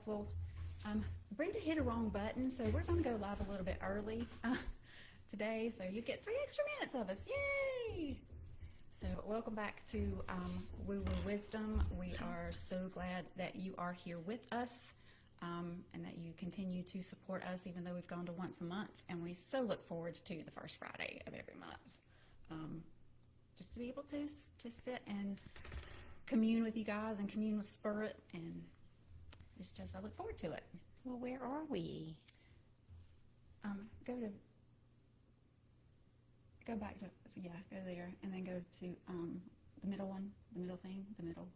Well, Brenda hit a wrong button, so we're going to go live a little bit early today, so you get 3 extra minutes of us. Yay! So welcome back to Woo Woo Wisdom. We are so glad that you are here with us and that you continue to support us, even though we've gone to once a month, and we so look forward to the first Friday of every month. Just to be able to sit and commune with you guys and commune with Spirit, and it's just, I look forward to it. Well, where are we? Go back to, go there, and then go to the middle one, the middle thing, the middle.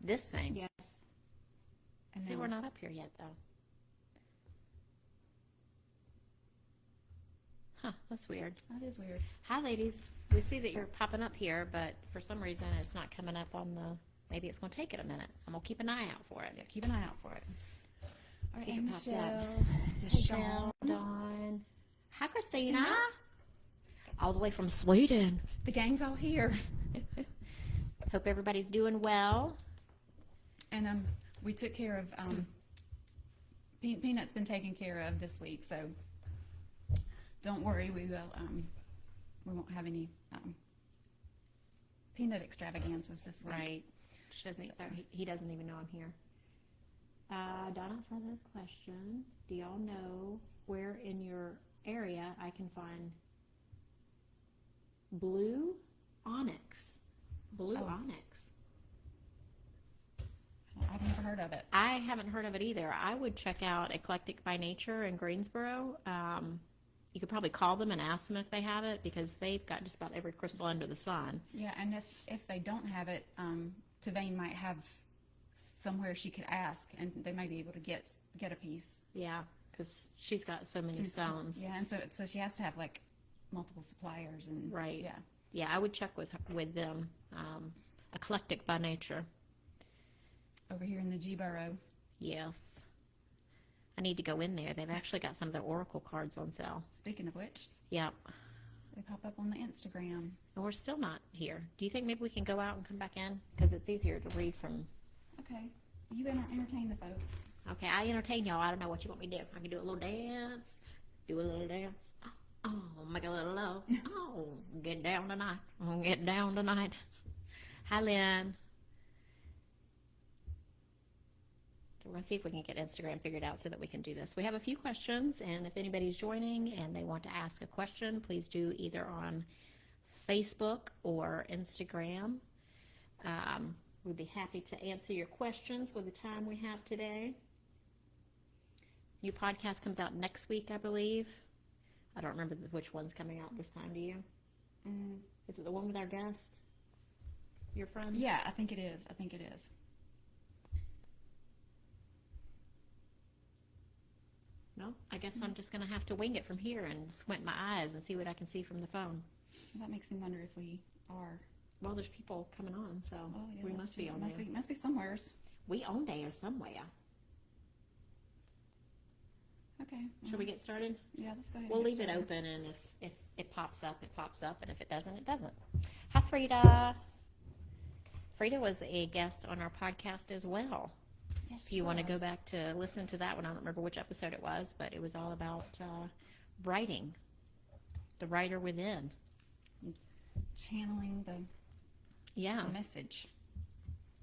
This thing? Yes. And See, we're not up here yet, though. Huh, that's weird. That is weird. Hi, ladies. We see that you're popping up here, but for some reason it's not coming up on the, maybe it's going to take it a minute. I'm going to keep an eye out for it. Yeah, keep an eye out for it. All right, See if and it pops Michelle. up. Michelle, Dawn. Hi, Christina. Christina. All the way from Sweden. The gang's all here. Hope everybody's doing well. And we took care of, Peanut's been taken care of this week, so don't worry, we won't have any peanut extravaganzas this week. Right. She doesn't, he doesn't even know I'm here. Donna's has a question. Do y'all know where in your area I can find blue onyx? Blue onyx. I've never heard of it. I haven't heard of it either. I would check out Eclectic by Nature in Greensboro. You could probably call them and ask them if they have it, because they've got just about every crystal under the sun. Yeah, and if they don't have it, Tavane might have somewhere she could ask, and they might be able to get a piece. Yeah, because she's got so many stones. Yeah, and so she has to have like multiple suppliers and right. Yeah, yeah, I would check with them. Eclectic by Nature. Over here in the G Borough. Yes. I need to go in there. They've actually got some of their oracle cards on sale. Speaking of which, Yep. they pop up on the Instagram. And we're still not here. Do you think maybe we can go out and come back in? Because it's easier to read from... Okay, you entertain the folks. Okay, I entertain y'all. I don't know what you want me to do. I can do a little dance. Do a little dance. Oh, make a little love. Oh, get down tonight. Get down tonight. Hi, Lynn. So we're going to see if we can get Instagram figured out so that we can do this. We have a few questions, and if anybody's joining and they want to ask a question, please do either on Facebook or Instagram. We'd be happy to answer your questions with the time we have today. New podcast comes out next week, I believe. I don't remember which one's coming out this time, do you? Is it the one with our guest? Your friend? Yeah, I think it is. No, I guess I'm just going to have to wing it from here and squint my eyes and see what I can see from the phone. That makes me wonder if we are. Well, there's people coming on, so we must be on there. Must be somewheres. We on there somewhere. Okay. Should we get started? Yeah, let's go ahead. We'll and get leave it started. open, and if it pops up, it pops up, and if it doesn't, it doesn't. Hi, Frida. Frida was a guest on our podcast as well. Yes, If you want to go back to listen to that one, I don't remember which episode it was, but it was all about writing, the writer within. Channeling the message.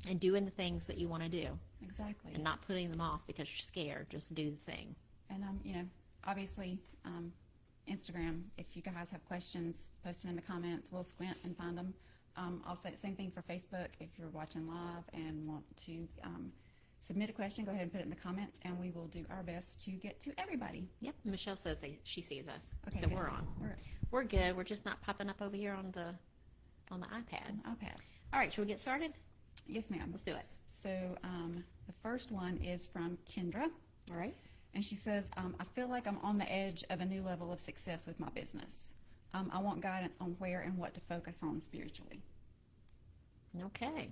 And doing the things that you want to do. Exactly. And not putting them off because you're scared. Just do the thing. And obviously, Instagram. If you guys have questions, post them in the comments. We'll squint and find them. I'll say the same thing for Facebook. If you're watching live and want to submit a question, go ahead and put it in the comments, and we will do our best to get to everybody. Yep. Michelle says she sees us, Okay, so good. we're on. We're good. We're just not popping up over here on the iPad. All right. Should we get started? Yes, ma'am. Let's do it. So the first one is from Kendra. All right. And she says, I feel like I'm on the edge of a new level of success with my business. I want guidance on where and what to focus on spiritually. Okay.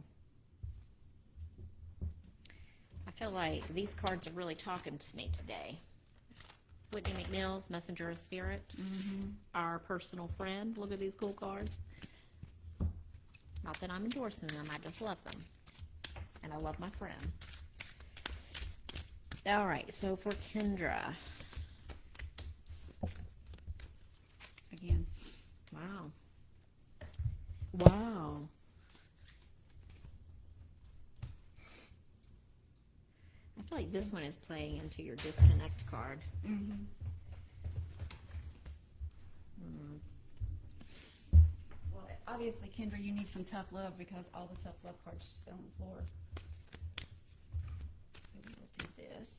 I feel like these cards are really talking to me today. Whitney McNeil's Messenger of Spirit, our personal friend. Look at these cool cards. Not that I'm endorsing them, I just love them. And I love my friend. All right, so for Kendra. Again. Wow. Wow. I feel like this one is playing into your disconnect card. Mm-hmm. Well, obviously, Kendra, you need some tough love because all the tough love cards just fell on the floor. So we will do this.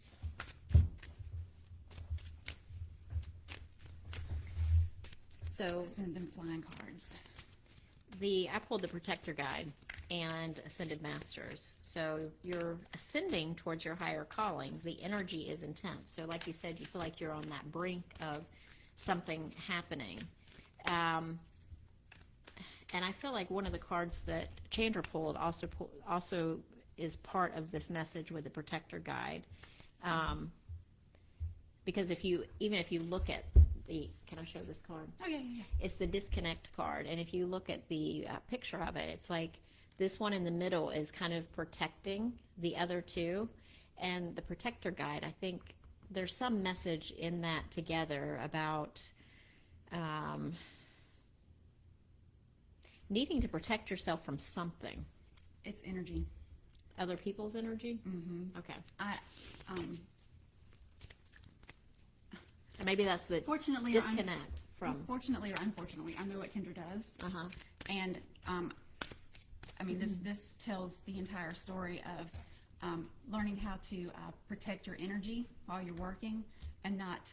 So Send them flying cards. I pulled the Protector Guide and Ascended Masters. So you're ascending towards your higher calling. The energy is intense. So like you said, you feel like you're on that brink of something happening. And I feel like one of the cards that Chandra pulled also is part of this message with the Protector Guide. Because even if you look at can I show this card? Oh, yeah. It's the disconnect card. And if you look at the picture of it, it's like this one in the middle is kind of protecting the other two. And the Protector Guide, I think there's some message in that together about needing to protect yourself from something. It's energy. Other people's energy? Mm-hmm. Okay. And maybe that's the Fortunately, disconnect from. Fortunately or unfortunately, I know what Kendra does. Uh-huh. And I mean, this tells the entire story of learning how to protect your energy while you're working and not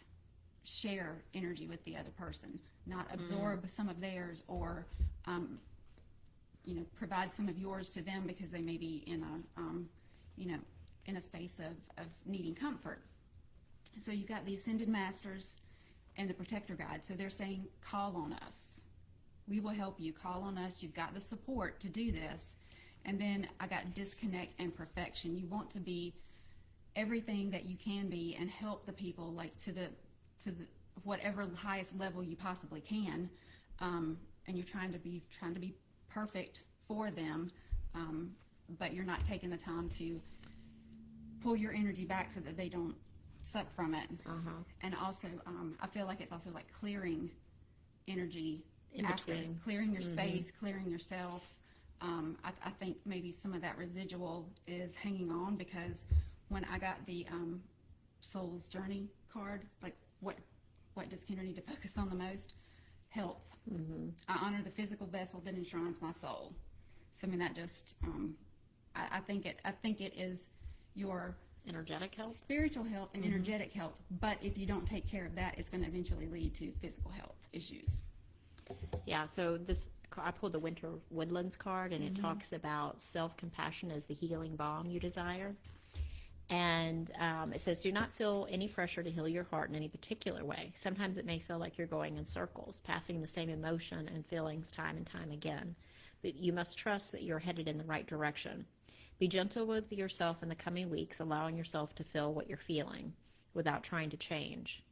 share energy with the other person, not absorb some of theirs or provide some of yours to them because they may be in a space of needing comfort. So you've got the Ascended Masters and the Protector Guide. So they're saying, call on us. We will help you. Call on us. You've got the support to do this. And then I got disconnect and perfection. You want to be everything that you can be and help the people like to the whatever highest level you possibly can. And you're trying to be perfect for them, but you're not taking the time to pull your energy back so that they don't suck from it. And also I feel like it's also like clearing energy In after between. clearing your space, clearing yourself. I think maybe some of that residual is hanging on because when I got the Soul's Journey card, like what does Kendra need to focus on the most? Health. I honor the physical vessel that enshrines my soul. So I mean that just I think it is your Energetic health? Spiritual health and energetic health, but if you don't take care of that, it's going to eventually lead to physical health issues. Yeah, so I pulled the Winter Woodlands card, and it talks about self-compassion as the healing balm you desire. And it says, do not feel any pressure to heal your heart in any particular way. Sometimes it may feel like you're going in circles, passing the same emotion and feelings time and time again. But you must trust that you're headed in the right direction. Be gentle with yourself in the coming weeks, allowing yourself to feel what you're feeling without trying to change.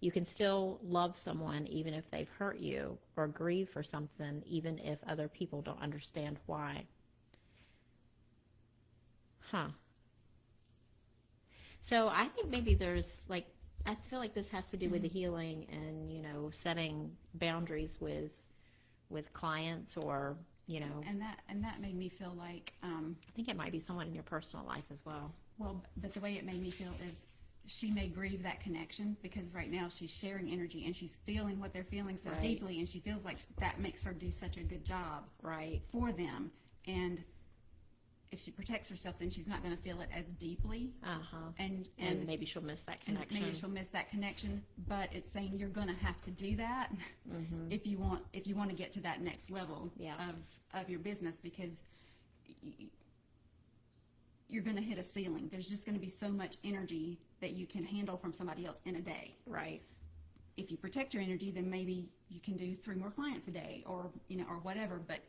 You can still love someone even if they've hurt you, or grieve for something even if other people don't understand why. So I think maybe there's I feel like this has to do with the healing and, setting boundaries with clients or, And that made me feel like I think it might be someone in your personal life as well. Well, but the way it made me feel is she may grieve that connection because right now she's sharing energy and she's feeling what they're feeling so deeply, and she feels like that makes her do such a good job for them. And if she protects herself, then she's not going to feel it as deeply. And maybe she'll miss that connection. Maybe she'll miss that connection. But it's saying you're going to have to do that if you want to get to that next level of your business, because you're going to hit a ceiling. There's just going to be so much energy that you can handle from somebody else in a day. Right. If you protect your energy, then maybe you can do 3 more clients a day, or or whatever. But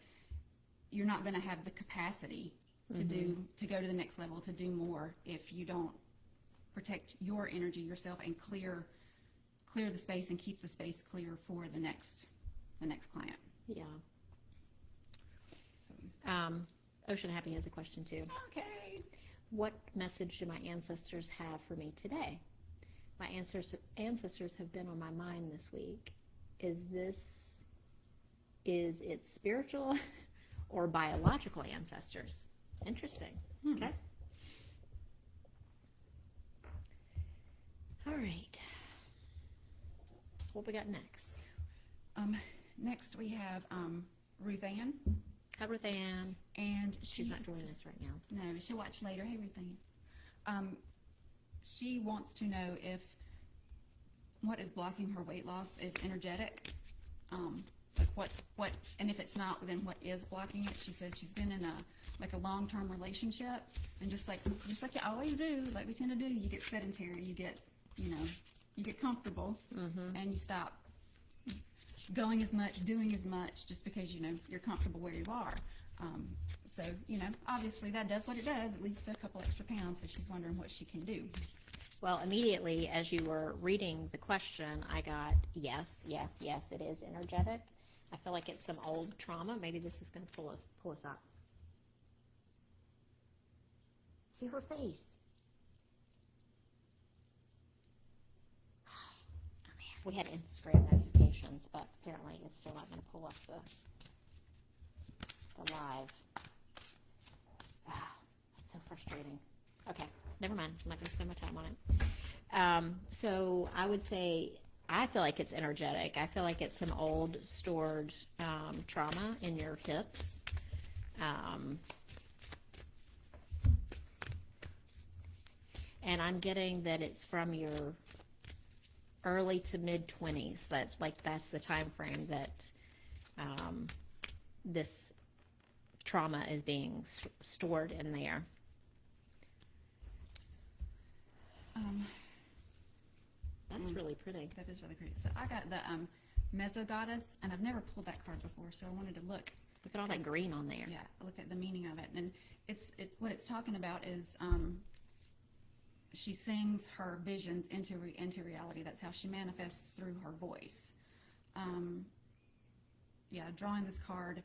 you're not going to have the capacity to go to the next level, to do more, if you don't protect your energy yourself and clear the space and keep the space clear for the next client. Yeah. OceanHappy has a question too. Okay. what message do my ancestors have for me today? My ancestors have been on my mind this week. Is it spiritual or biological ancestors? Interesting. Okay. All right. What we got next? Next we have Ruthann. Hi, Ruthann. And She's not joining us right now. No, she'll watch later. Hey, Ruthann. She wants to know if what is blocking her weight loss is energetic. Like what, and if it's not, then what is blocking it? She says she's been in a long-term relationship, and just like you always do, like we tend to do, you get sedentary, you get comfortable, and you stop going as much, doing as much, just because you're comfortable where you are. So obviously that does what it does. It leads to a couple extra pounds. So she's wondering what she can do. Well, immediately as you were reading the question, I got yes, it is energetic. I feel like it's some old trauma. Maybe this is going to pull us up. See her face. Oh man, we had Instagram notifications, but apparently it's still not going to pull up the live. That's so frustrating. Okay, never mind. I'm not going to spend my time on it. So I would say I feel like it's energetic. I feel like it's some old stored trauma in your hips. And I'm getting that it's from your early to mid 20s. That's the time frame that this trauma is being stored in there. That's really pretty. That is really pretty. So I got the Mezzo Goddess, and I've never pulled that card before, so I wanted to look. Look at all that green on there. Yeah, look at the meaning of it. And it's what it's talking about is she sings her visions into reality. That's how she manifests through her voice. Drawing this card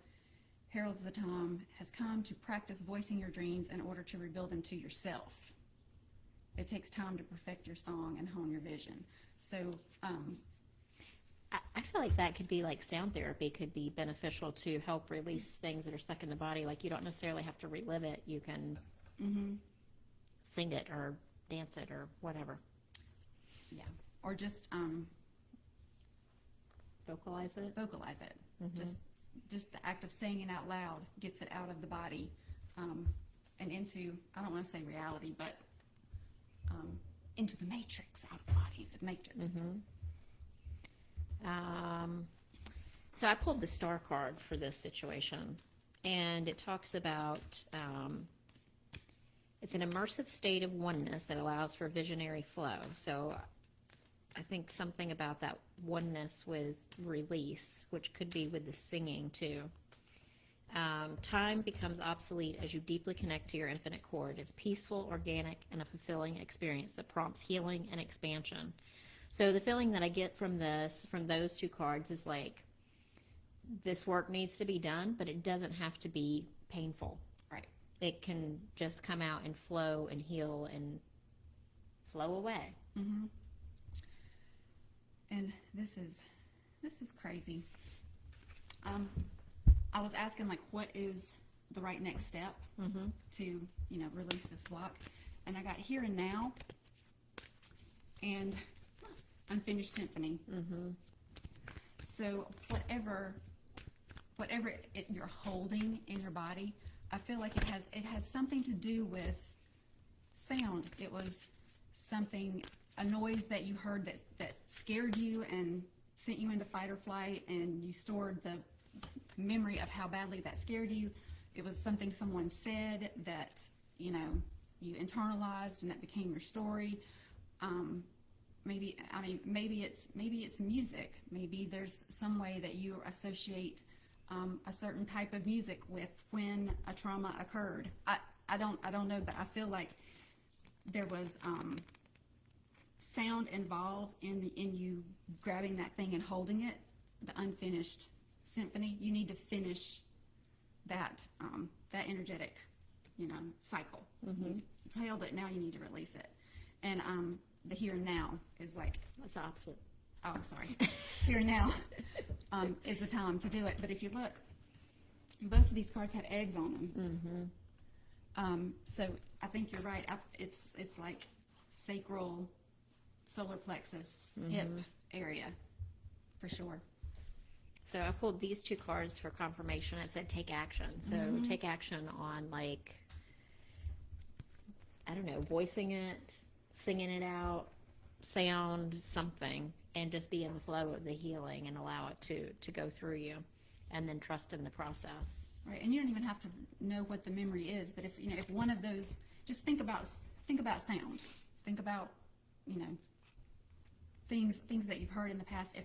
heralds the time has come to practice voicing your dreams in order to reveal them to yourself. It takes time to perfect your song and hone your vision. So I feel like that could be like sound therapy, could be beneficial to help release things that are stuck in the body. Like you don't necessarily have to relive it. You can sing it or dance it or whatever. Yeah. Or just vocalize it. Vocalize it. Just the act of saying it out loud gets it out of the body and into, I don't want to say reality, but into the matrix, out of the body, into the matrix. So I pulled the star card for this situation, and it talks about it's an immersive state of oneness that allows for visionary flow. So I think something about that oneness with release, which could be with the singing too. Time becomes obsolete as you deeply connect to your infinite core. It's peaceful, organic, and a fulfilling experience that prompts healing and expansion. So the feeling that I get from those two cards is like, this work needs to be done, but it doesn't have to be painful. Right. It can just come out and flow and heal and flow away. And this is crazy. I was asking, like, what is the right next step to, release this block? And I got here and now and unfinished symphony. So whatever you're holding in your body, I feel like it has something to do with sound. It was a noise that you heard that scared you and sent you into fight or flight, and you stored the memory of how badly that scared you. It was something someone said that you internalized, and that became your story. Maybe it's music. Maybe there's some way that you associate a certain type of music with when a trauma occurred. I don't know, but I feel like there was sound involved in you grabbing that thing and holding it. The unfinished symphony. You need to finish that energetic cycle. You held it, now you need to release it. And the here and now is like, That's opposite. oh, sorry. Here and now is the time to do it. But if you look, both of these cards had eggs on them. So I think you're right. It's like sacral, solar plexus, hip area, for sure. So I pulled these two cards for confirmation. It said take action. So take action on, like, I don't know, voicing it, singing it out, sound, something, and just be in the flow of the healing and allow it to go through you, and then trust in the process. Right, and you don't even have to know what the memory is, but if one of those, just think about sound. Think about, things that you've heard in the past.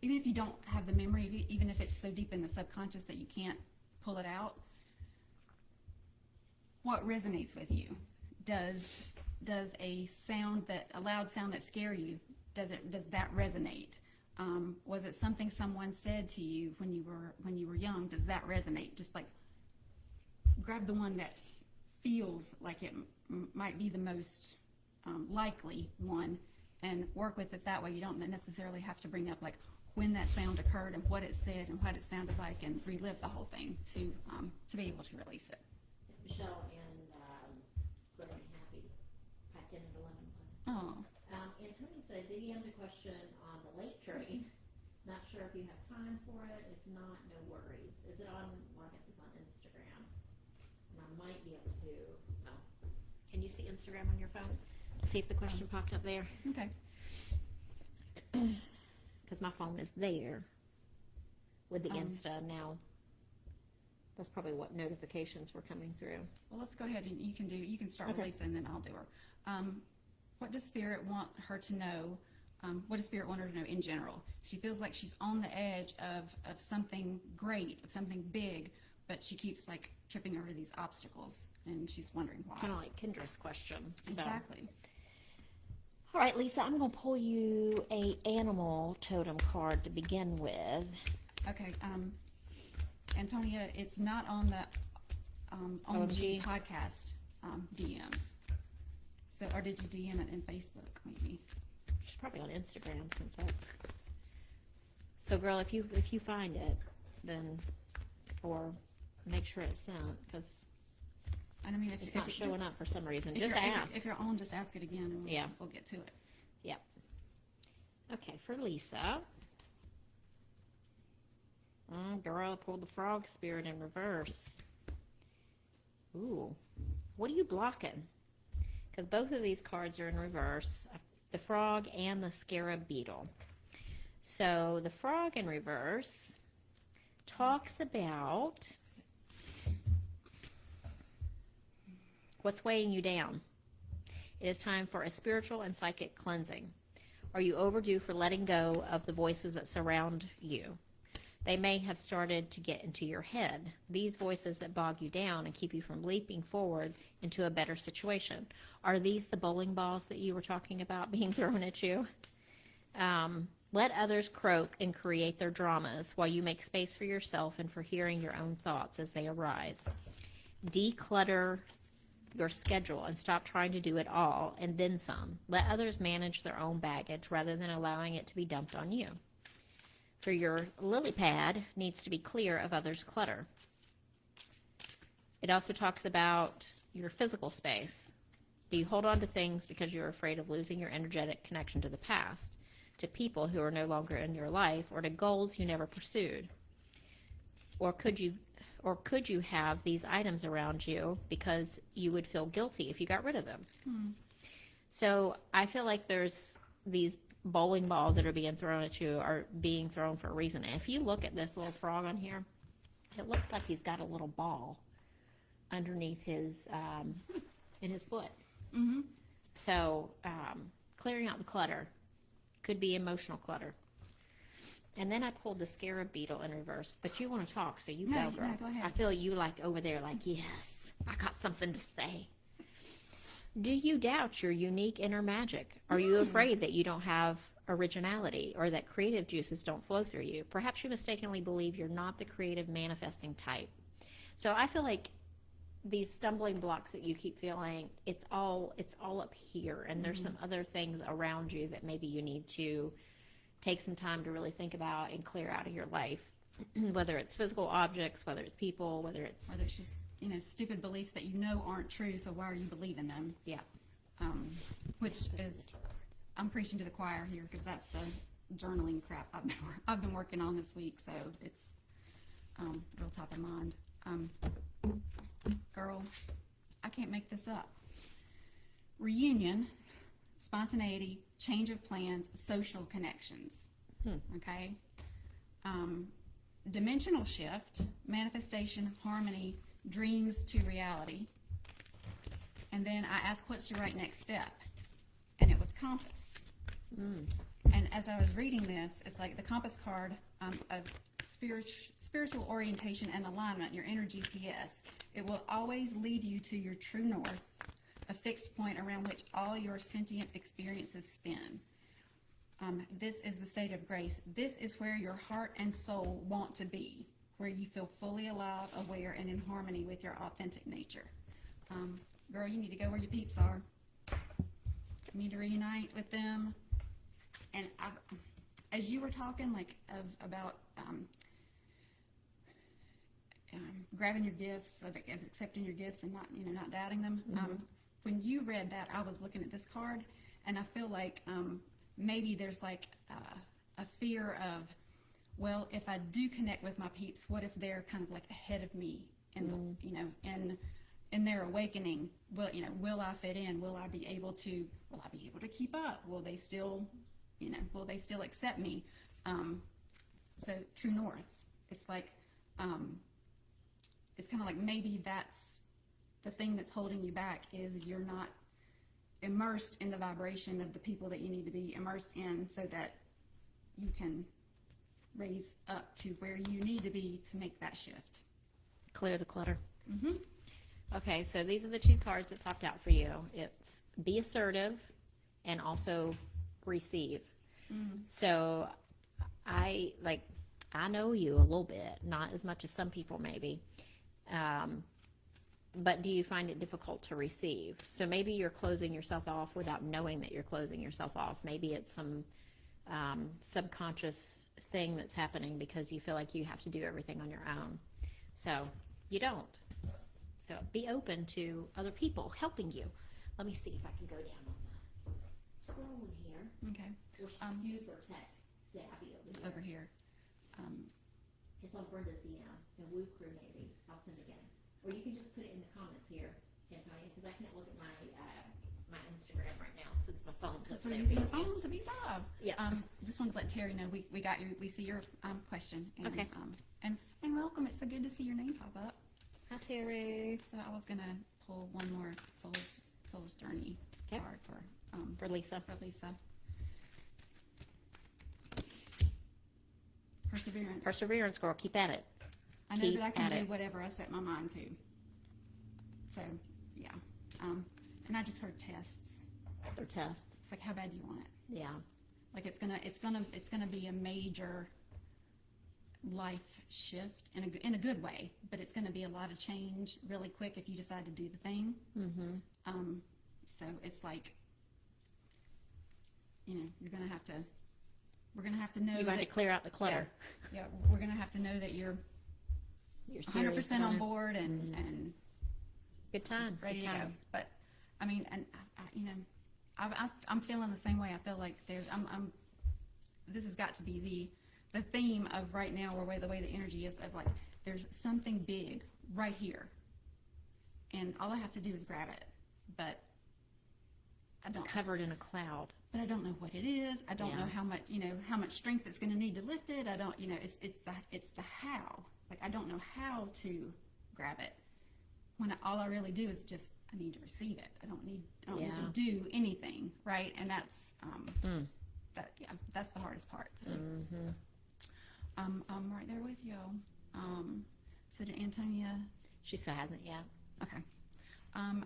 Even if you don't have the memory, even if it's so deep in the subconscious that you can't pull it out, what resonates with you? Does a loud sound that scares you, does that resonate? Was it something someone said to you when you were young? Does that resonate? Just like grab the one that feels like it might be the most likely one, and work with it that way. You don't necessarily have to bring up like when that sound occurred and what it said and what it sounded like, and relive the whole thing to be able to release it. Michelle and OceanHappy packed in at 11. Oh. Antonia said, did you have a question on the late train? Not sure if you have time for it. If not, no worries. Is it on, well, I guess it's on Instagram. And I might be able to, can you see Instagram on your phone? See if the question popped up there. Okay. Because my phone is there with the Insta now. That's probably what notifications were coming through. Well, let's go ahead and you can start releasing, and then I'll do her. What does Spirit want her to know? What does Spirit want her to know in general? She feels like she's on the edge of something great, of something big, but she keeps like tripping over these obstacles, and she's wondering why. Kind of like Kendra's question. So. Exactly. All right, Lisa, I'm going to pull you a animal totem card to begin with. Okay. Antonia, it's not on the Ohm-g Podcast DMs. So, or did you DM it in Facebook, maybe? She's probably on Instagram, since that's. So, girl, if you find it, then, or make sure it's sent, because And I mean, it's not showing up for some reason. If Just ask. If you're on, just ask it again, and we'll get to it. Yep. Okay, for Lisa. Girl, I pulled the frog spirit in reverse. Ooh, what are you blocking? Because both of these cards are in reverse, the frog and the scarab beetle. So the frog in reverse talks about what's weighing you down. It is time for a spiritual and psychic cleansing. Are you overdue for letting go of the voices that surround you? They may have started to get into your head. These voices that bog you down and keep you from leaping forward into a better situation. Are these the bowling balls that you were talking about being thrown at you? Let others croak and create their dramas while you make space for yourself and for hearing your own thoughts as they arise. Declutter your schedule and stop trying to do it all and then some. Let others manage their own baggage rather than allowing it to be dumped on you. For your lily pad needs to be clear of others' clutter. It also talks about your physical space. Do you hold on to things because you're afraid of losing your energetic connection to the past, to people who are no longer in your life, or to goals you never pursued? Or could you have these items around you because you would feel guilty if you got rid of them? So I feel like there's these bowling balls that are being thrown at you are being thrown for a reason. And if you look at this little frog on here, it looks like he's got a little ball underneath his in his foot. So clearing out the clutter could be emotional clutter. And then I pulled the scarab beetle in reverse. But you want to talk, so you go, girl. No, go ahead. I feel you like over there, like, yes, I got something to say. Do you doubt your unique inner magic? Are you afraid that you don't have originality or that creative juices don't flow through you? Perhaps you mistakenly believe you're not the creative manifesting type. So I feel like these stumbling blocks that you keep feeling, it's all up here, and there's some other things around you that maybe you need to take some time to really think about and clear out of your life, whether it's physical objects, whether it's people, whether it's just, stupid beliefs that aren't true, so why are you believing them? Yeah. Which is, I'm preaching to the choir here, because that's the journaling crap I've been working on this week, so it's real top of mind. Girl, I can't make this up. Reunion, spontaneity, change of plans, social connections. Okay? Dimensional shift, manifestation, harmony, dreams to reality. And then I asked, what's your right next step? And it was compass. And as I was reading this, it's like the compass card of spiritual orientation and alignment, your inner GPS. It will always lead you to your true north, a fixed point around which all your sentient experiences spin. This is the state of grace. This is where your heart and soul want to be, where you feel fully alive, aware, and in harmony with your authentic nature. Girl, you need to go where your peeps are. You need to reunite with them. And as you were talking, about grabbing your gifts, of accepting your gifts and not doubting them. When you read that, I was looking at this card, and I feel like maybe there's a fear of, well, if I do connect with my peeps, what if they're kind of ahead of me, and in their awakening? Will I fit in? Will I be able to keep up? Will they still accept me? So true north. It's it's kind of like maybe that's the thing that's holding you back, is you're not immersed in the vibration of the people that you need to be immersed in, so that you can raise up to where you need to be to make that shift. Clear the clutter. Okay, so these are the two cards that popped out for you. It's be assertive and also receive. So I know you a little bit, not as much as some people maybe. But do you find it difficult to receive? So maybe you're closing yourself off without knowing that you're closing yourself off. Maybe it's some subconscious thing that's happening because you feel like you have to do everything on your own. So you don't. So be open to other people helping you. Let me see if I can go down on the scroll here. Okay. We're super tech savvy over here. It's on Brenda's DM, and Woo Crew maybe. I'll send it again. Or you can just put it in the comments here, Antonia, because I can't look at my my Instagram right now since my phone's up That's what there. you're using the phone to be live. Yeah. Just wanted to let Terri know we got you. We see your question. And, Okay. And welcome. It's so good to see your name pop up. Hi, Terri. So I was gonna pull one more Soul's Journey Okay. card For Lisa. for Lisa. Perseverance. Perseverance, girl. Keep at it. I know Keep that I can at do it. whatever I set my mind to. So yeah. And I just heard tests. Or tests. It's like, how bad do you want it? Yeah. Like it's gonna be a major life shift in a good way, but it's gonna be a lot of change really quick if you decide to do the thing. So it's like, we're gonna have to know You're going to that, clear out the clutter. yeah, we're gonna have to know that you're You're serious 100% about on it. board and Good times. ready Good to go. times. But I mean, and I'm feeling the same way. I feel like this has got to be the theme of right now, or the way the energy is, of like, there's something big right here, and all I have to do is grab it. But I don't. It's covered in a cloud. But I don't know what it is. I don't Yeah. know how much strength it's going to need to lift it. I don't. It's the how. Like, I don't know how to grab it. When all I really do is just, I need to receive it. I don't need to do anything, right? And that's that's the hardest part. So I'm right there with you. So to Antonia, She still hasn't yet. okay.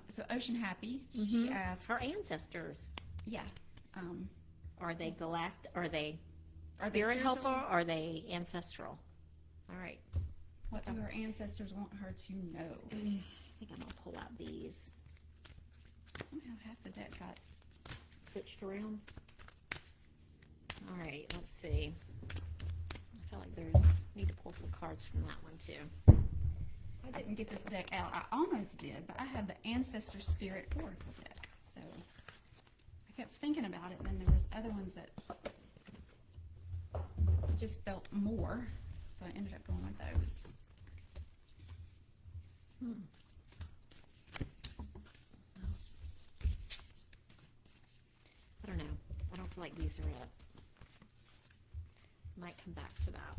So OceanHappy, she asked, Her ancestors. yeah. Are they Are they Are they spirit helper? spiritual? Or are they ancestral? All right. What do her ancestors want her to know? think I'm going to pull out these. Somehow half the deck got Switched around. All right, let's see. I feel like need to pull some cards from that one too. I didn't get this deck out. I almost did, but I had the Ancestor Spirit Oracle deck. So I kept thinking about it, and then there was other ones that just felt more. So I ended up going with those. I don't know. I don't feel like these are it. Might come back to that.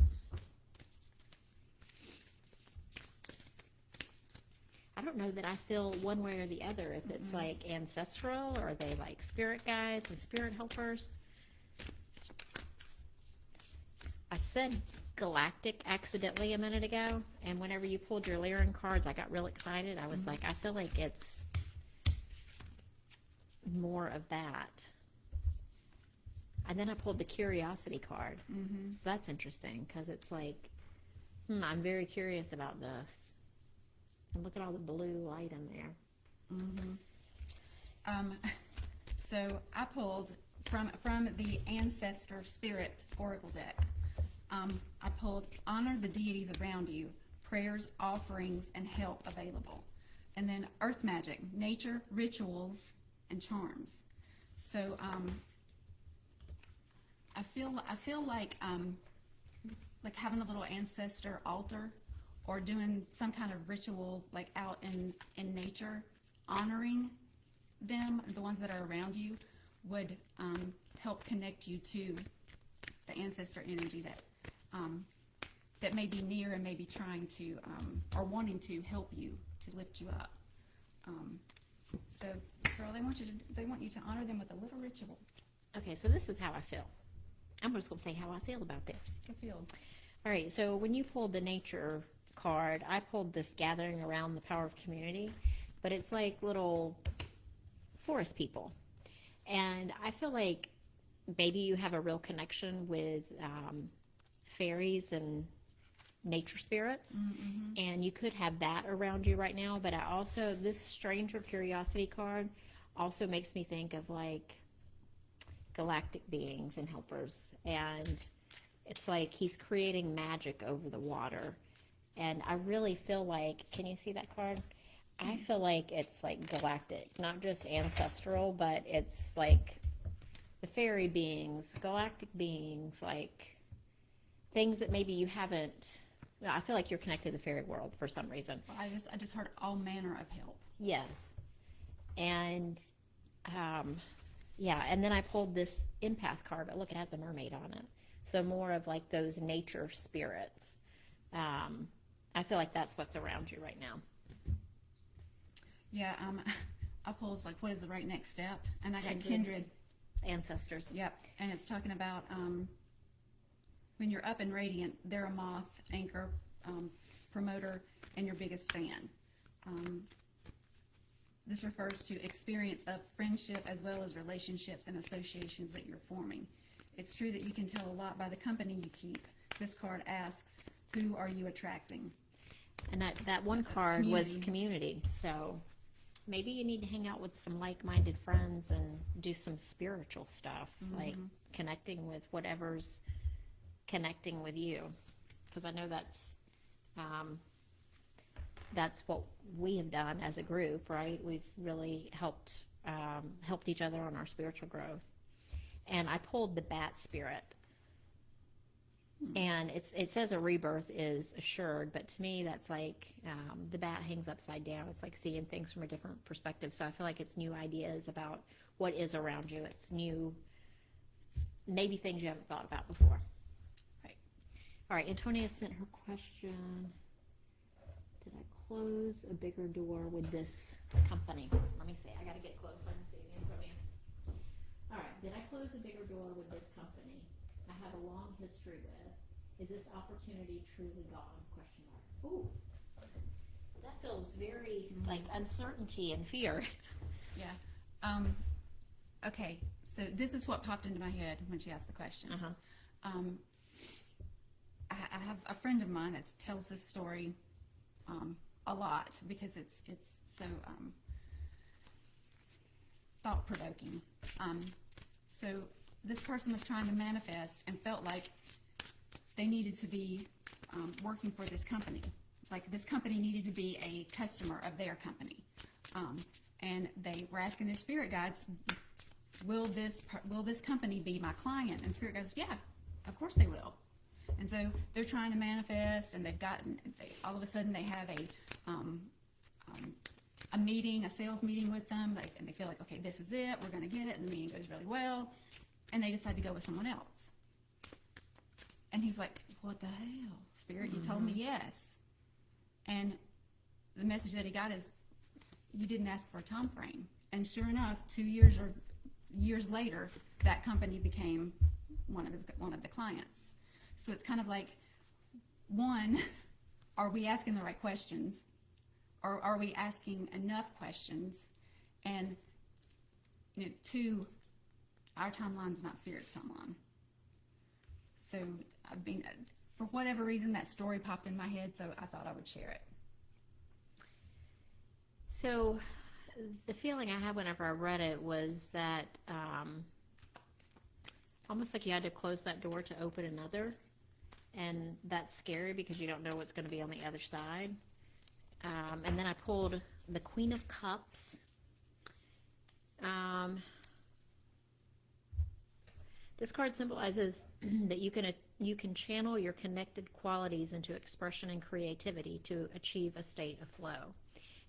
I don't know that I feel one way or the other, if it's like ancestral or are they like spirit guides and spirit helpers. I said galactic accidentally a minute ago, and whenever you pulled your Lyran cards, I got real excited. I was like, I feel like it's more of that. And then I pulled the curiosity card. So that's interesting because it's like, I'm very curious about this. And look at all the blue light in there. So I pulled from the Ancestor Spirit Oracle deck. I pulled honor the deities around you, prayers, offerings, and help available. And then earth magic, nature, rituals, and charms. So I feel like having a little ancestor altar or doing some kind of ritual like out in nature, honoring them, the ones that are around you, would help connect you to the ancestor energy that may be near and may be trying to or wanting to help you, to lift you up. So, girl, they want you to honor them with a little ritual. Okay, so this is how I feel. I'm just going to say how I feel about this. I feel. All right, so when you pulled the nature card, I pulled this gathering around the power of community, but it's like little forest people. And I feel like maybe you have a real connection with fairies and nature spirits, and you could have that around you right now, but I also, this stranger curiosity card also makes me think of like galactic beings and helpers, and it's like he's creating magic over the water. And I really feel like, can you see that card? I feel like it's like galactic, not just ancestral, but it's like the fairy beings, galactic beings, like things that maybe you haven't. I feel like you're connected to the fairy world for some reason. Well, I just heard all manner of help. Yes. And yeah, and then I pulled this empath card, but look, it has a mermaid on it. So more of like those nature spirits. I feel like that's what's around you right now. Yeah, I pulled like, what is the right next step? And I got kindred. Ancestors. Yep, and it's talking about when you're up and radiant, they're a moth, anchor, promoter, and your biggest fan. This refers to experience of friendship as well as relationships and associations that you're forming. It's true that you can tell a lot by the company you keep. This card asks, who are you attracting? And that one card was community. So maybe you need to hang out with some like-minded friends and do some spiritual stuff, like connecting with whatever's connecting with you. Because I know that's what we have done as a group, right? We've really helped each other on our spiritual growth. And I pulled the bat spirit. And it says a rebirth is assured, but to me that's like the bat hangs upside down. It's like seeing things from a different perspective. So I feel like it's new ideas about what is around you. It's new, it's maybe things you haven't thought about before. Right. All right, Antonia sent her question. Did I close a bigger door with this company? Let me see. I got to get close. Let me see, Antonia. All right. Did I close a bigger door with this company I have a long history with? Is this opportunity truly gone? Question mark. Ooh, that feels very like uncertainty and fear. Yeah. Okay. So this is what popped into my head when she asked the question. I have a friend of mine that tells this story a lot because it's so thought-provoking. So this person was trying to manifest and felt like they needed to be working for this company. Like this company needed to be a customer of their company. And they were asking their spirit guides, will this company be my client? And spirit guides, yeah, of course they will. And so they're trying to manifest, and all of a sudden they have a meeting, a sales meeting with them, and they feel like, okay, this is it, we're going to get it, and the meeting goes really well, and they decide to go with someone else. And he's like, what the hell, Spirit, you told me yes. And the message that he got is, you didn't ask for a time frame. And sure enough, 2 years or years later, that company became one of the clients. So it's kind of like, one, are we asking the right questions? Or are we asking enough questions? And two, our timeline's not Spirit's timeline. So for whatever reason, that story popped in my head, so I thought I would share it. So the feeling I had whenever I read it was that almost like you had to close that door to open another, and that's scary because you don't know what's going to be on the other side. And then I pulled the Queen of Cups. This card symbolizes that you can channel your connected qualities into expression and creativity to achieve a state of flow,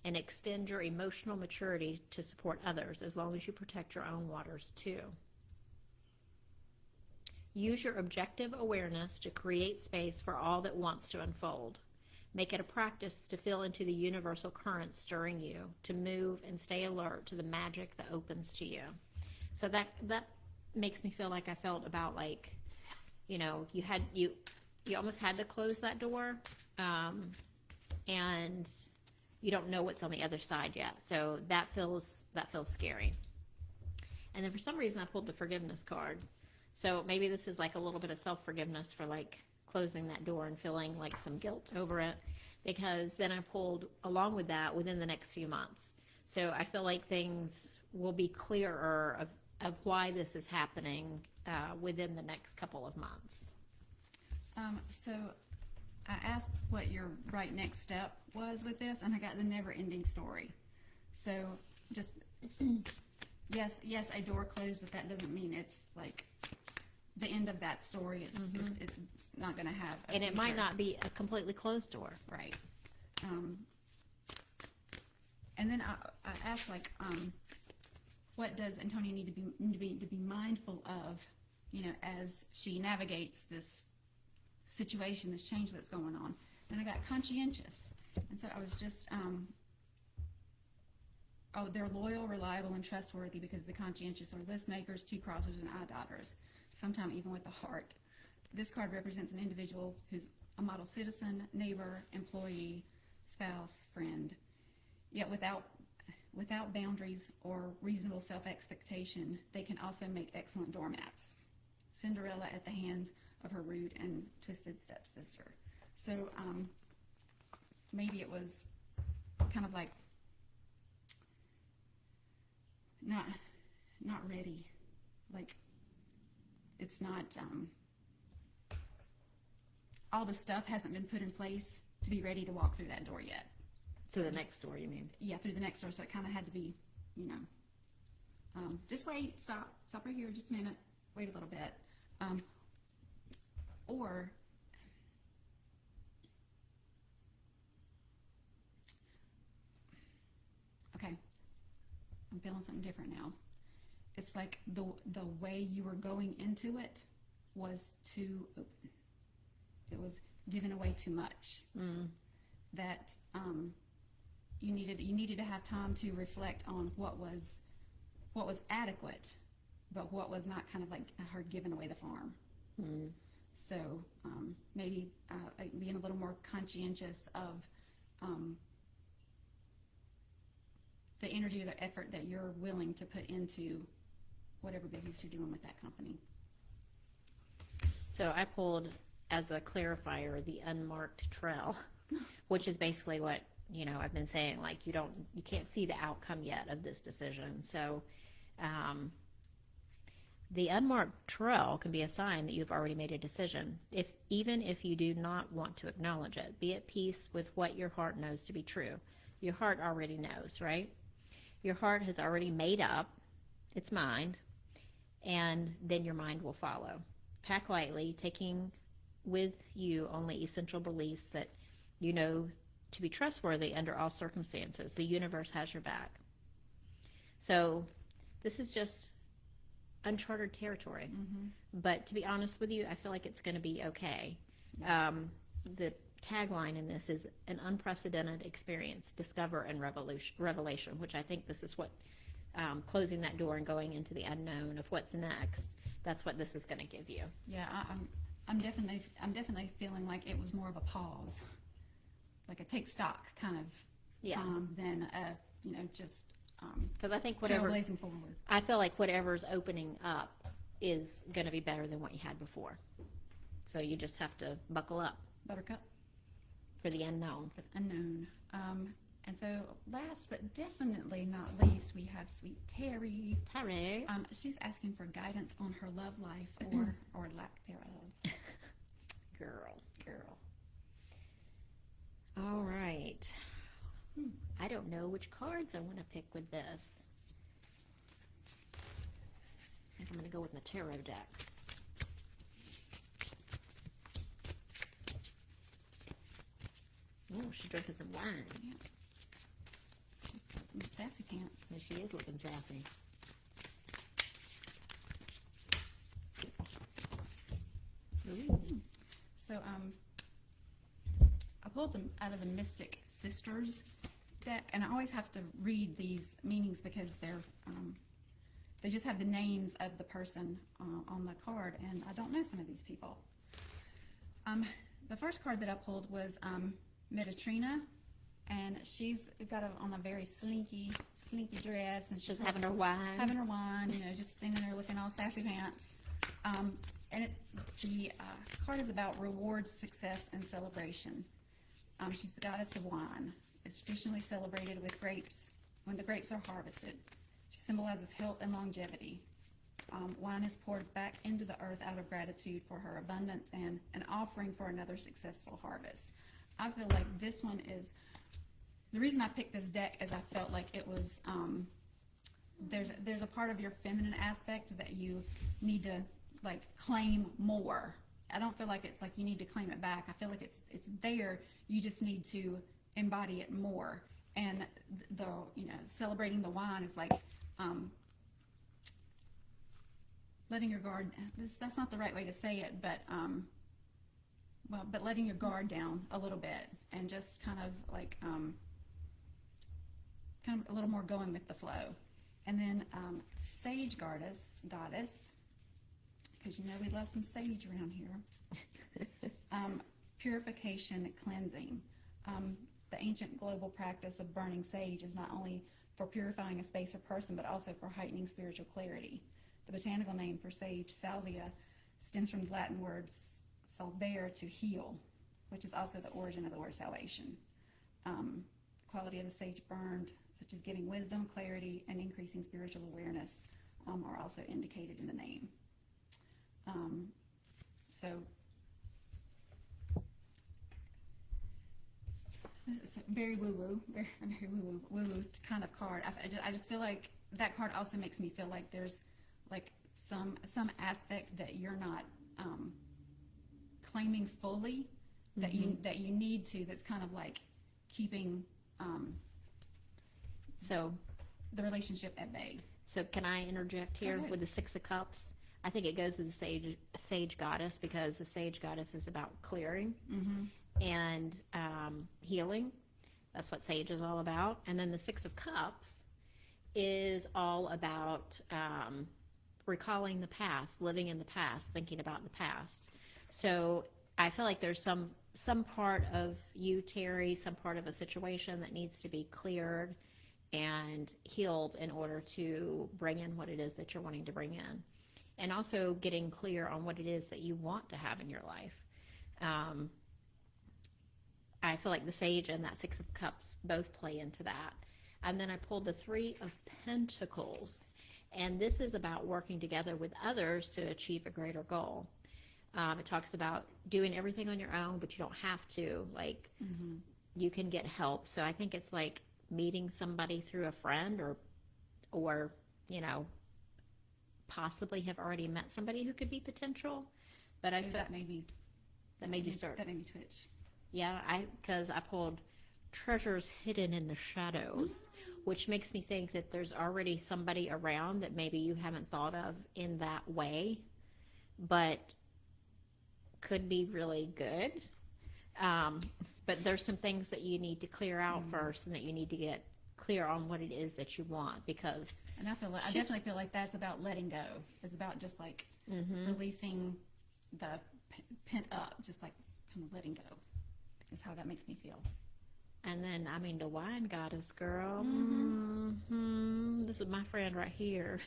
and extend your emotional maturity to support others as long as you protect your own waters too. Use your objective awareness to create space for all that wants to unfold. Make it a practice to feel into the universal current stirring you, to move and stay alert to the magic that opens to you. So that makes me feel like I felt about, like, you almost had to close that door, and you don't know what's on the other side yet. So that feels scary. And then for some reason I pulled the forgiveness card. So maybe this is like a little bit of self-forgiveness for like closing that door and feeling like some guilt over it, because then I pulled along with that within the next few months. So I feel like things will be clearer of why this is happening within the next couple of months. So I asked what your right next step was with this, and I got the never-ending story. So just, yes, a door closed, but that doesn't mean it's like the end of that story. It's not going to have a And it might future. not be a completely closed door. Right. And then I asked, like, what does Antonia need to be mindful of, as she navigates this situation, this change that's going on. And I got conscientious. And so I was just, they're loyal, reliable, and trustworthy because the conscientious are list makers, two crossers, and eye dotters, sometimes even with the heart. This card represents an individual who's a model citizen, neighbor, employee, spouse, friend, yet without boundaries or reasonable self-expectation, they can also make excellent doormats. Cinderella at the hands of her rude and twisted stepsister. So maybe it was kind of like not ready. Like it's not, all the stuff hasn't been put in place to be ready to walk through that door yet. Through the next door, you mean? Yeah, through the next door. So it kind of had to be, just wait, stop right here, just a minute, wait a little bit. Or okay, I'm feeling something different now. It's like the way you were going into it was too open. It was giving away too much. That you needed to have time to reflect on what was adequate, but what was not, kind of like her giving away the farm. So maybe being a little more conscientious of the energy or the effort that you're willing to put into whatever business you're doing with that company. So I pulled, as a clarifier, the unmarked trail, which is basically what you know, I've been saying, like, you can't see the outcome yet of this decision. So the unmarked trail can be a sign that you've already made a decision. Even if you do not want to acknowledge it, be at peace with what your heart knows to be true. Your heart already knows, right? Your heart has already made up its mind, and then your mind will follow. Pack lightly, taking with you only essential beliefs that you know to be trustworthy under all circumstances. The universe has your back. So this is just uncharted territory. But to be honest with you, I feel like it's going to be okay. The tagline in this is an unprecedented experience, discover and revelation, which I think this is what closing that door and going into the unknown of what's next. That's what this is going to give you. Yeah, I'm definitely feeling like it was more of a pause, like a take stock kind of time than just because I think whatever trailblazing forward. I feel like whatever's opening up is going to be better than what you had before. So you just have to buckle up. Buttercup. For the unknown. For the unknown. And so last but definitely not least, we have sweet Terri. Terri. She's asking for guidance on her love life or lack thereof. Girl. All right. I don't know which cards I want to pick with this. I think I'm going to go with my tarot deck. Oh, she's drinking some wine. Yeah. She's sassy pants. Yeah, she is looking sassy. Ooh. So, I pulled them out of the Mystic Sisters deck, and I always have to read these meanings because they just have the names of the person on the card, and I don't know some of these people. The first card that I pulled was Metatrina, and she's got on a very slinky dress, and she's having her wine. Just standing there looking all sassy pants. And the card is about rewards, success, and celebration. She's the goddess of wine. It's traditionally celebrated with grapes when the grapes are harvested. She symbolizes health and longevity. Wine is poured back into the earth out of gratitude for her abundance and an offering for another successful harvest. I feel like this one is, the reason I picked this deck is I felt like it was, there's a part of your feminine aspect that you need to like claim more. I don't feel like it's like you need to claim it back. I feel like it's there. You just need to embody it more. And the celebrating the wine is like letting your guard. That's not the right way to say it, but but letting your guard down a little bit and just kind of like kind of a little more going with the flow. And then Sage Goddess. Because we love some sage around here. Purification, cleansing. The ancient global practice of burning sage is not only for purifying a space or person, but also for heightening spiritual clarity. The botanical name for sage, salvia, stems from the Latin word salvare, to heal, which is also the origin of the word salvation. Quality of the sage burned, such as giving wisdom, clarity, and increasing spiritual awareness, are also indicated in the name. So this is a very woo-woo, very woo-woo kind of card. I just feel like that card also makes me feel like there's like some aspect that you're not claiming fully, that you need to. That's kind of like keeping so the relationship at bay. So can I interject here with the Six of Cups? I think it goes with the sage goddess, because the sage goddess is about clearing and healing. That's what sage is all about. And then the Six of Cups is all about recalling the past, living in the past, thinking about the past. So I feel like there's some part of you, Terri, some part of a situation that needs to be cleared and healed in order to bring in what it is that you're wanting to bring in. And also getting clear on what it is that you want to have in your life. I feel like the Sage and that Six of Cups both play into that. And then I pulled the Three of Pentacles. And this is about working together with others to achieve a greater goal. It talks about doing everything on your own, but you don't have to. Like, you can get help. So I think it's like meeting somebody through a friend or you know, possibly have already met somebody who could be potential. But I feel that made me start. That made me twitch. Yeah, because I pulled Treasures Hidden in the Shadows, which makes me think that there's already somebody around that maybe you haven't thought of in that way, but could be really good. But there's some things that you need to clear out first, and that you need to get clear on what it is that you want, because. And I definitely feel like that's about letting go. It's about just like releasing the pent up, just like kind of letting go. Is how that makes me feel. And then, I mean, the wine goddess, girl. This is my friend right here.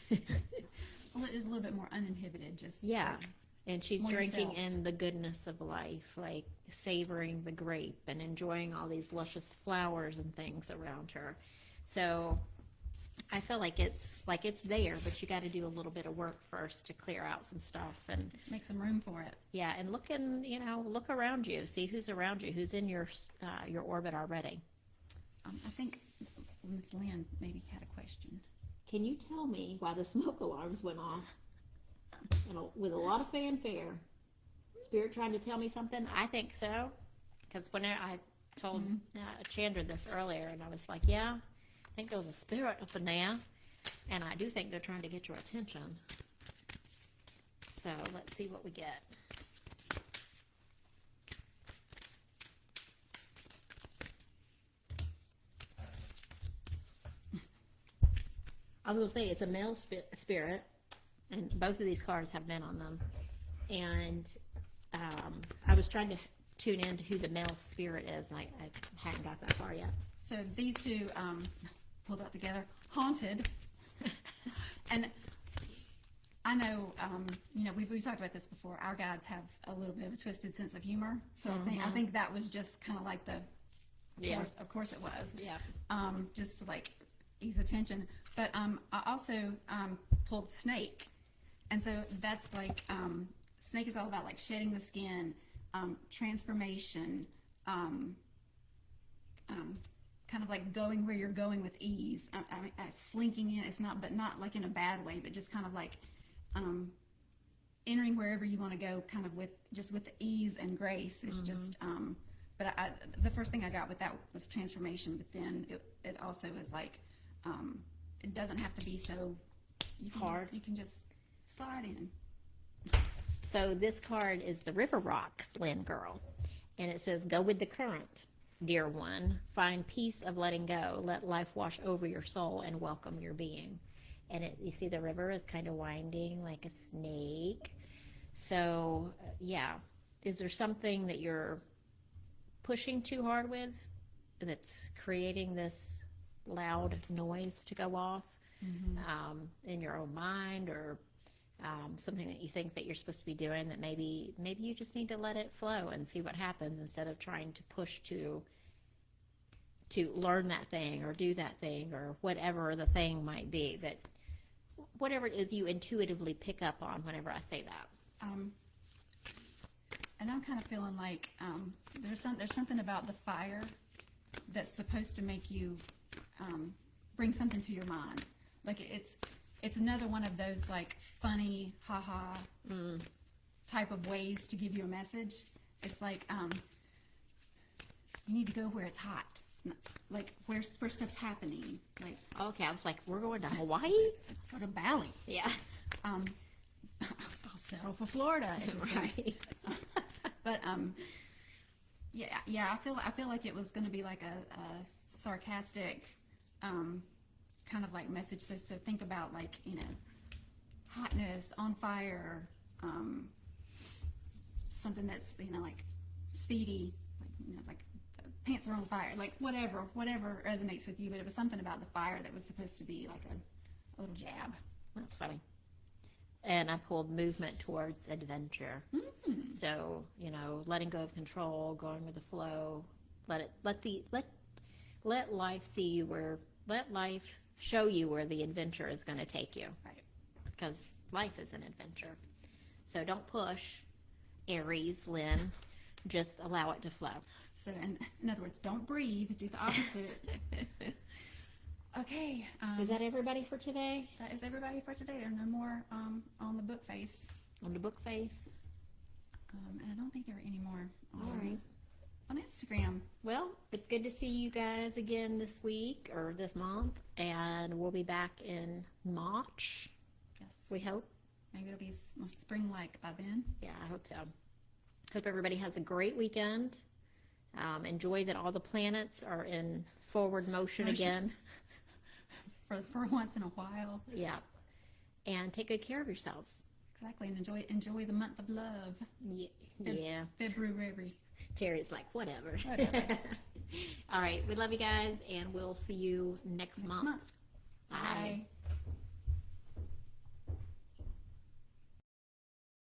Well, it is a little bit more uninhibited, just yeah. Like, and she's more drinking yourself. in the goodness of life, like savoring the grape and enjoying all these luscious flowers and things around her. So I feel like it's there, but you got to do a little bit of work first to clear out some stuff and make some room for it. Yeah, and look around you, see who's around you, who's in your orbit already. I think Miss Lynn maybe had a question. Can you tell me why the smoke alarms went off? With a lot of fanfare. Spirit trying to tell me something? I think so. Because when I told Chandra this earlier, and I was like, yeah, I think there was a spirit up in there. And I do think they're trying to get your attention. So let's see what we get. I was going to say it's a male spirit, and both of these cards have men on them. And I was trying to tune into who the male spirit is, and I hadn't got that far yet. So these two pulled up together, haunted. And I know, we've talked about this before. Our guides have a little bit of a twisted sense of humor, so I think that was just kind of like of course it was. Yeah. Just to like ease the tension. But I also pulled snake, and so that's like snake is all about like shedding the skin, transformation, kind of like going where you're going with ease. I mean, slinking in. It's not, but not like in a bad way, but just kind of like entering wherever you want to go, kind of with the ease and grace. It's just. But the first thing I got with that was transformation. But then it also is like it doesn't have to be so hard. You can just slide in. So this card is the River Rocks, Lynn girl, and it says, "Go with the current, dear one. Find peace of letting go. Let life wash over your soul and welcome your being." And you see the river is kind of winding like a snake. So yeah, is there something that you're pushing too hard with that's creating this loud noise to go off in your own mind, or something that you think that you're supposed to be doing that maybe you just need to let it flow and see what happens, instead of trying to push to learn that thing or do that thing or whatever the thing might be, that whatever it is you intuitively pick up on whenever I say that. And I'm kind of feeling like there's something about the fire that's supposed to make you bring something to your mind. Like it's another one of those like funny, haha type of ways to give you a message. It's like you need to go where it's hot, like where stuff's happening. Like, okay, I was like, we're going to Hawaii? Let's go to Bali. Yeah. I'll settle for Florida. Right. But yeah, I feel like it was going to be like a sarcastic kind of like message. So think about like, hotness, on fire, something that's like speedy, like pants are on fire, like whatever resonates with you. But it was something about the fire that was supposed to be like a little jab. That's funny. And I pulled movement towards adventure. So, letting go of control, going with the flow, Let life see you let life show you where the adventure is going to take you. Right. Because life is an adventure. So don't push, Aries, Lynn. Just allow it to flow. So, in other words, don't breathe. Do the opposite. Okay. Is that everybody for today? That is everybody for today. There are no more on the book face. On the book face? And I don't think there are any more All right. on Instagram. Well, it's good to see you guys again this week or this month, and we'll be back in March. Yes. We hope. Maybe it'll be spring-like by then. Yeah, I hope so. Hope everybody has a great weekend. Enjoy that all the planets are in forward motion again. For once in a while. Yeah. And take good care of yourselves. Exactly, and enjoy the month of love. Yeah. February. Terry's like, whatever. Whatever. All right. We love you guys, and we'll see you next month. Bye.